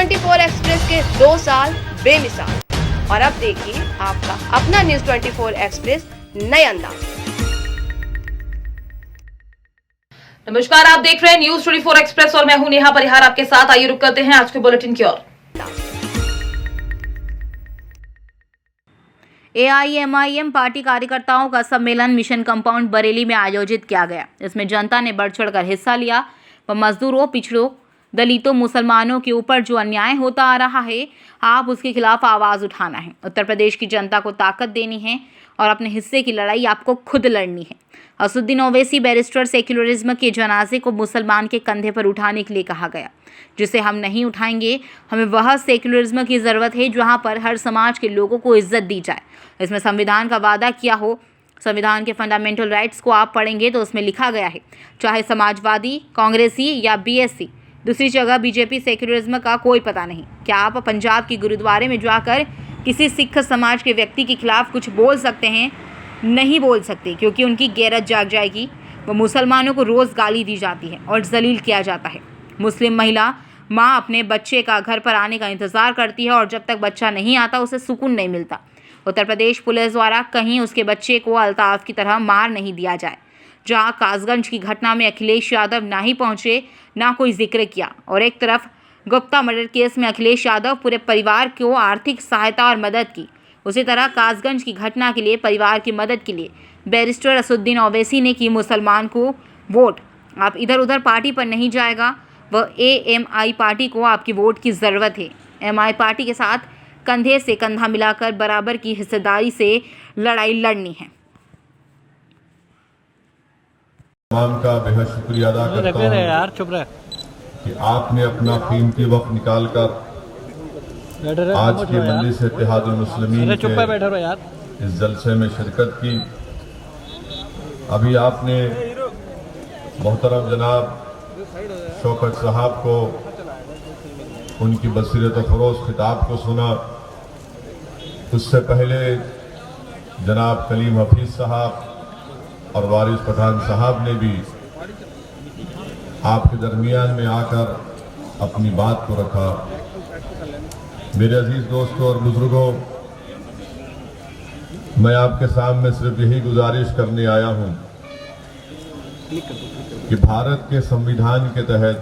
24 express के 2 साल बेमिसाल। और अब देखिए आपका अपना न्यूज 24 एक्सप्रेस नए अंदाज में। नमस्कार, आप देख रहे हैं न्यूज 24 एक्सप्रेस और मैं हूं नेहा परिहार आपके साथ। आइए रुक करते हैं आज के बुलेटिन की ओर। AIMIM पार्टी कार्यकर्ताओं का सम्मेलन मिशन कंपाउंड बरेली में आयोजित किया गया। इसमें जनता ने बढ़ चढ़कर हिस्सा लिया व मजदूरों, पिछड़ों, दलितों, मुसलमानों के ऊपर जो अन्याय होता आ रहा है, आप उसके खिलाफ आवाज उठाना है। उत्तर प्रदेश की जनता को ताकत देनी है और अपने हिस्से की लड़ाई आपको खुद लड़नी है। असदुद्दीन ओवैसी बैरिस्टर सेक्युलरिज्म के जनाजे को मुसलमान के कंधे पर उठाने के लिए कहा गया, जिसे हम नहीं उठाएंगे। हमें वह सेक्युलरिज्म की ज़रूरत है जहां पर हर समाज के लोगों को इज्जत दी जाए। इसमें संविधान का वादा किया हो। संविधान के फंडामेंटल राइट्स को आप पढ़ेंगे तो उसमें लिखा गया है, चाहे समाजवादी, कांग्रेसी या BSC। दूसरी जगह बीजेपी सेक्युलरिज्म का कोई पता नहीं। क्या आप पंजाब के गुरुद्वारे में जाकर किसी सिख समाज के व्यक्ति के खिलाफ कुछ बोल सकते हैं? नहीं बोल सकते, क्योंकि उनकी गैरत जाग जाएगी। वो मुसलमानों को रोज़ गाली दी जाती है और जलील किया जाता है। मुस्लिम महिला माँ अपने बच्चे का घर पर आने का इंतज़ार करती है और जब तक बच्चा नहीं आता उसे सुकून नहीं मिलता। उत्तर प्रदेश पुलिस द्वारा कहीं उसके बच्चे को अल्ताफ की तरह मार नहीं दिया जाए। जहां कासगंज की घटना में अखिलेश यादव ना ही पहुंचे, ना कोई जिक्र किया, और एक तरफ गुप्ता मर्डर केस में अखिलेश यादव पूरे परिवार को आर्थिक सहायता और मदद की, उसी तरह कासगंज की घटना के लिए परिवार की मदद के लिए बैरिस्टर असदुद्दीन ओवैसी ने की मुसलमान को वोट। आप इधर उधर पार्टी पर नहीं जाएगा। वह AMI पार्टी को आपकी वोट की ज़रूरत है। MI पार्टी के साथ कंधे से कंधा मिलाकर बराबर की हिस्सेदारी से लड़ाई लड़नी है। तमाम का बेहद शुक्रिया अदा करता हूं यार, चुप रहे कि आपने अपना कीमती वक्त निकालकर आज के मजलिस इत्तेहादुल मुस्लिमीन के इस जलसे में शिरकत की। अभी आपने मोहतरम जनाब शौकत साहब को उनकी बसीरत फरोज खिताब को सुना। उससे पहले जनाब कलीम हफीज साहब और वारिस पठान साहब ने भी आपके दरमियान में आकर अपनी बात को रखा। मेरे अजीज दोस्तों और बुजुर्गों, मैं आपके सामने सिर्फ यही गुजारिश करने आया हूं कि भारत के संविधान के तहत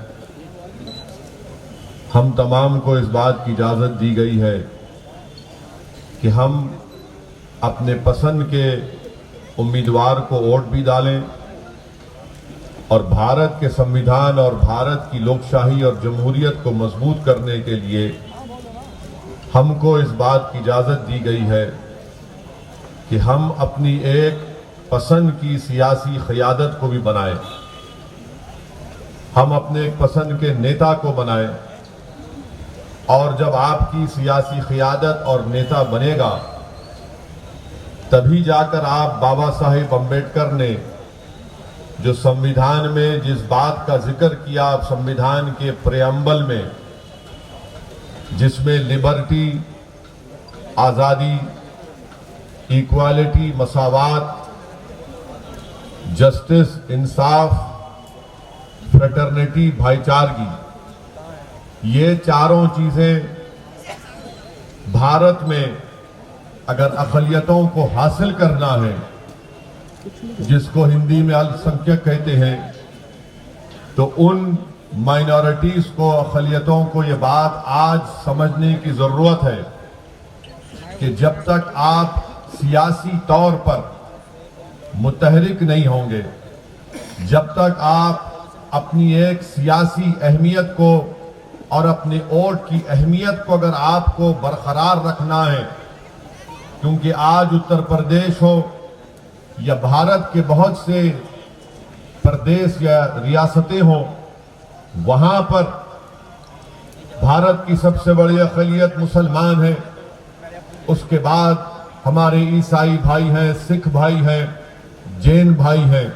हम तमाम को इस बात की इजाज़त दी गई है कि हम अपने पसंद के उम्मीदवार को वोट भी डालें और भारत के संविधान और भारत की लोकशाही और जमहूरियत को मजबूत करने के लिए हमको इस बात की इजाज़त दी गई है कि हम अपनी एक पसंद की सियासी क़यादत को भी बनाएं, हम अपने एक पसंद के नेता को बनाएं। और जब आपकी सियासी क़यादत और नेता बनेगा तभी जाकर आप बाबा साहेब अम्बेडकर ने जो संविधान में जिस बात का जिक्र किया, संविधान के प्रेम्बल में, जिसमें लिबर्टी, आज़ादी, इक्वालिटी, मसावात, जस्टिस, इंसाफ, फ्रेटर्निटी, भाईचारगी, ये चारों चीजें भारत में अगर अक़लियतों को हासिल करना है, जिसको हिंदी में अल्पसंख्यक कहते हैं, तो उन माइनॉरिटीज को, अक़लियतों को ये बात आज समझने की ज़रूरत है कि जब तक आप सियासी तौर पर मुतहरिक नहीं होंगे, जब तक आप अपनी एक सियासी अहमियत को और अपने वोट की अहमियत को अगर आपको बरकरार रखना है, क्योंकि आज उत्तर प्रदेश हो या भारत के बहुत से प्रदेश या रियासतें हो, वहां पर भारत की सबसे बड़ी अक़लियत मुसलमान है। उसके बाद हमारे ईसाई भाई हैं, सिख भाई हैं, जैन भाई हैं।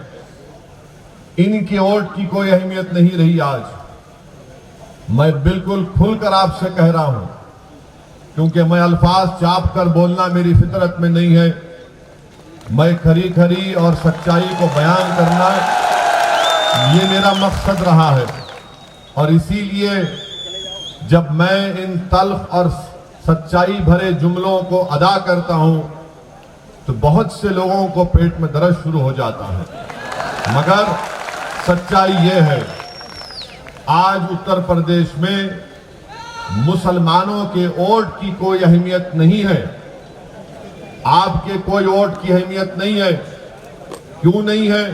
इनके वोट की कोई अहमियत नहीं रही। आज मैं बिल्कुल खुलकर आपसे कह रहा हूं, क्योंकि मैं अल्फाज चाप कर बोलना मेरी फितरत में नहीं है। मैं खरी खरी और सच्चाई को बयान करना ये मेरा मकसद रहा है। और इसीलिए जब मैं इन तल्ख और सच्चाई भरे जुमलों को अदा करता हूं तो बहुत से लोगों को पेट में दर्द शुरू हो जाता है, मगर सच्चाई ये है, आज उत्तर प्रदेश में मुसलमानों के वोट की कोई अहमियत नहीं है, आपके कोई वोट की अहमियत नहीं है। क्यों नहीं है?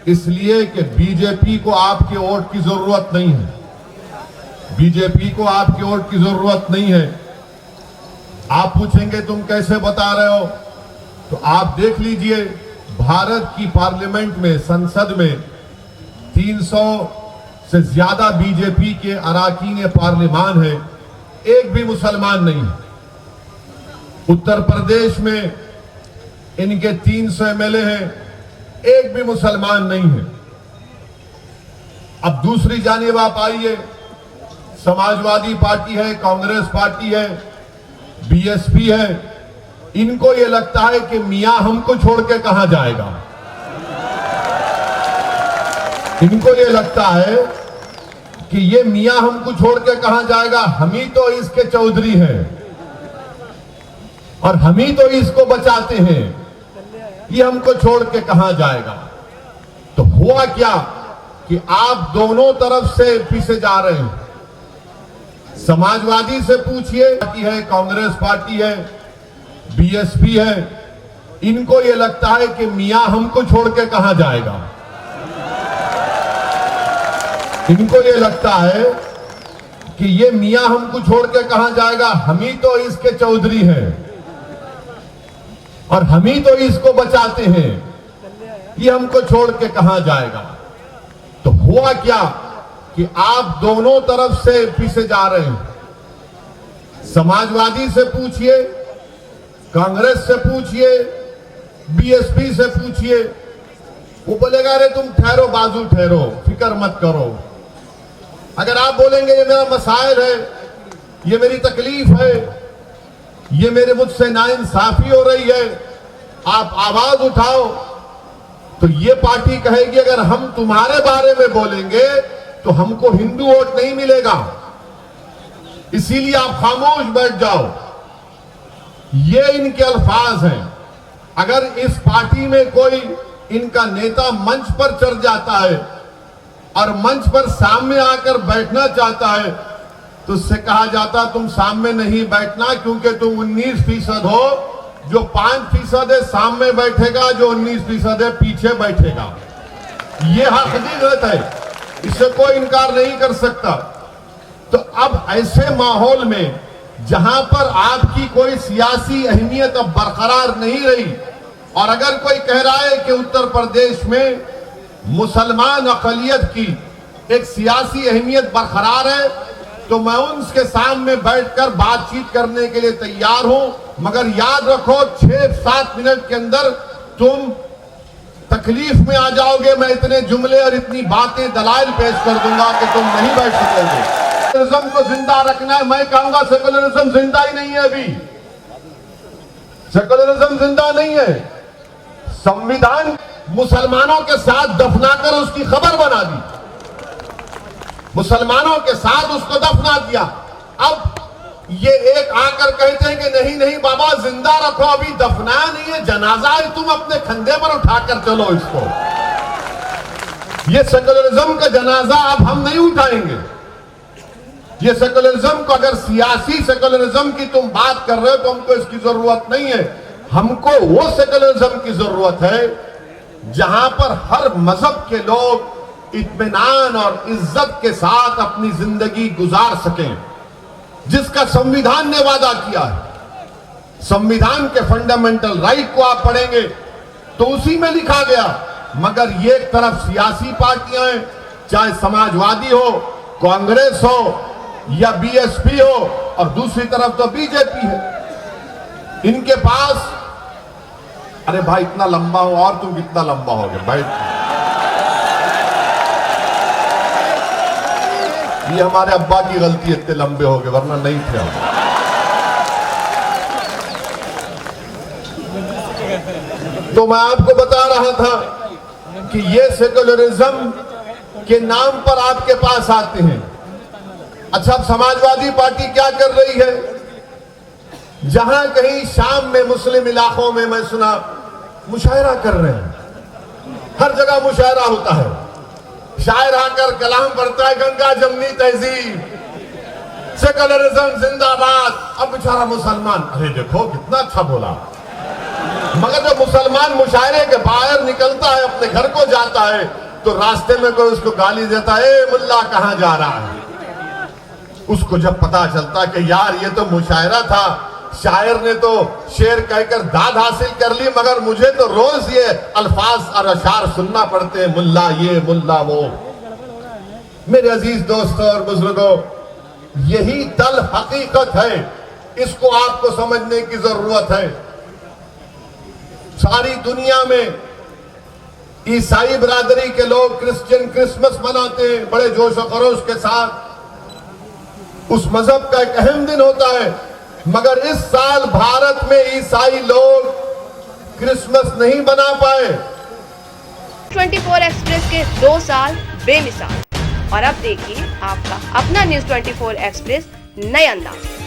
इसलिए कि बीजेपी को आपके वोट की जरूरत नहीं है, बीजेपी को आपके वोट की जरूरत नहीं है। आप पूछेंगे तुम कैसे बता रहे हो, तो आप देख लीजिए भारत की पार्लियामेंट में, संसद में 300 से ज्यादा बीजेपी के अरकान पार्लियामान है, एक भी मुसलमान नहीं है। उत्तर प्रदेश में इनके 300 एमएलए हैं, एक भी मुसलमान नहीं है। अब दूसरी जानिब आप आइए, समाजवादी पार्टी है, कांग्रेस पार्टी है, बीएसपी है, इनको ये लगता है कि मियां हमको छोड़ के कहां जाएगा। इनको ये लगता है कि ये मियां हमको छोड़ के कहां जाएगा, हम ही तो इसके चौधरी हैं और हम ही तो इसको बचाते हैं, ये हमको छोड़ के कहां जाएगा। तो हुआ क्या कि आप दोनों तरफ से पीछे जा रहे हैं। समाजवादी से पूछिए, पार्टी है, कांग्रेस पार्टी है, बीएसपी है, इनको ये लगता है कि मियां हमको छोड़ के कहां जाएगा। इनको ये लगता है कि ये मियां हमको छोड़ के कहां जाएगा, हम ही तो इसके चौधरी हैं और हम ही तो इसको बचाते हैं, ये हमको छोड़ के कहां जाएगा। तो हुआ क्या कि आप दोनों तरफ से पीछे जा रहे हैं। समाजवादी से पूछिए, कांग्रेस से पूछिए, बीएसपी से पूछिए, वो बोलेगा अरे तुम ठहरो, बाजू ठहरो, फिक्र मत करो। अगर आप बोलेंगे ये मेरा मसाइल है, ये मेरी तकलीफ है, ये मेरे मुझसे नाइंसाफी हो रही है, आप आवाज उठाओ, तो ये पार्टी कहेगी अगर हम तुम्हारे बारे में बोलेंगे तो हमको हिंदू वोट नहीं मिलेगा, इसीलिए आप खामोश बैठ जाओ। ये इनके अल्फाज हैं। अगर इस पार्टी में कोई इनका नेता मंच पर चढ़ जाता है और मंच पर सामने आकर बैठना चाहता है तो उससे कहा जाता तुम सामने नहीं बैठना, क्योंकि तुम 19% हो, जो 5% है सामने बैठेगा, जो 19% है पीछे बैठेगा। ये हकीकत है, इससे कोई इनकार नहीं कर सकता। तो अब ऐसे माहौल में जहां पर आपकी कोई सियासी अहमियत अब बरकरार नहीं रही, और अगर कोई कह रहा है कि उत्तर प्रदेश में मुसलमान अक़लियत की एक सियासी अहमियत बरकरार है, तो मैं उनके सामने बैठकर बातचीत करने के लिए तैयार हूं, मगर याद रखो 6-7 मिनट के अंदर तुम तकलीफ में आ जाओगे। मैं इतने जुमले और इतनी बातें दलाइल पेश कर दूंगा कि तुम नहीं बैठ सकोगे। सेकुलरिज्म को जिंदा रखना है, मैं कहूंगा सेकुलरिज्म जिंदा ही नहीं है, अभी सेकुलरिज्म जिंदा नहीं है। संविधान मुसलमानों के साथ दफनाकर उसकी खबर बना दी, मुसलमानों के साथ उसको दफना दिया। अब ये एक आकर कहते हैं कि नहीं नहीं बाबा जिंदा रखो, अभी दफनाया नहीं है, जनाजा है, तुम अपने कंधे पर उठाकर चलो इसको। ये सेकुलरिज्म का जनाजा अब हम नहीं उठाएंगे। ये सेकुलरिज्म को, अगर सियासी सेकुलरिज्म की तुम बात कर रहे हो तो हमको इसकी जरूरत नहीं है। हमको वो सेकुलरिज्म की जरूरत है जहां पर हर मजहब के लोग इत्मीनान और इज्जत के साथ अपनी जिंदगी गुजार सकें, जिसका संविधान ने वादा किया है। संविधान के फंडामेंटल राइट को आप पढ़ेंगे तो उसी में लिखा गया, मगर ये एक तरफ सियासी पार्टियां हैं, चाहे समाजवादी हो, कांग्रेस हो या बीएसपी हो, और दूसरी तरफ तो बीजेपी है। इनके पास अरे भाई इतना लंबा हो, और तुम कितना लंबा हो गए, बैठ। ये हमारे अब्बा की गलती है, इतने लंबे हो गए, वरना नहीं थे हम। तो मैं आपको बता रहा था कि ये सेकुलरिज्म के नाम पर आपके पास आते हैं, अच्छा, अब समाजवादी पार्टी क्या कर रही है? जहां कहीं शाम में मुस्लिम इलाकों में मैं सुना मुशायरा कर रहे हैं, हर जगह मुशायरा होता है, शायर आकर कलाम पढ़ता है, गंगा जमनी तहजीब, सेकुलरिज्म जिंदाबाद। अब बेचारा मुसलमान, अरे देखो कितना अच्छा बोला, मगर जब मुसलमान मुशायरे के बाहर निकलता है, अपने घर को जाता है, तो रास्ते में कोई उसको गाली देता है, ए मुल्ला कहां जा रहा है? उसको जब पता चलता कि यार ये तो मुशायरा था, शायर ने तो शेर कहकर दाद हासिल कर ली, मगर मुझे तो रोज ये अल्फाज और अशार सुनना पड़ते हैं, मुल्ला ये मुल्ला वो। मेरे अजीज दोस्तों और बुजुर्गों, यही दल हकीकत है, इसको आपको समझने की जरूरत है। सारी दुनिया में ईसाई बिरादरी के लोग क्रिश्चियन क्रिसमस मनाते हैं बड़े जोश और खरोश के साथ, उस मजहब का एक अहम दिन होता है, मगर इस साल भारत में ईसाई लोग क्रिसमस नहीं मना पाए। 24 एक्सप्रेस के 2 साल बेमिसाल। और अब देखिए आपका अपना न्यूज़ 24 एक्सप्रेस नए अंदाज।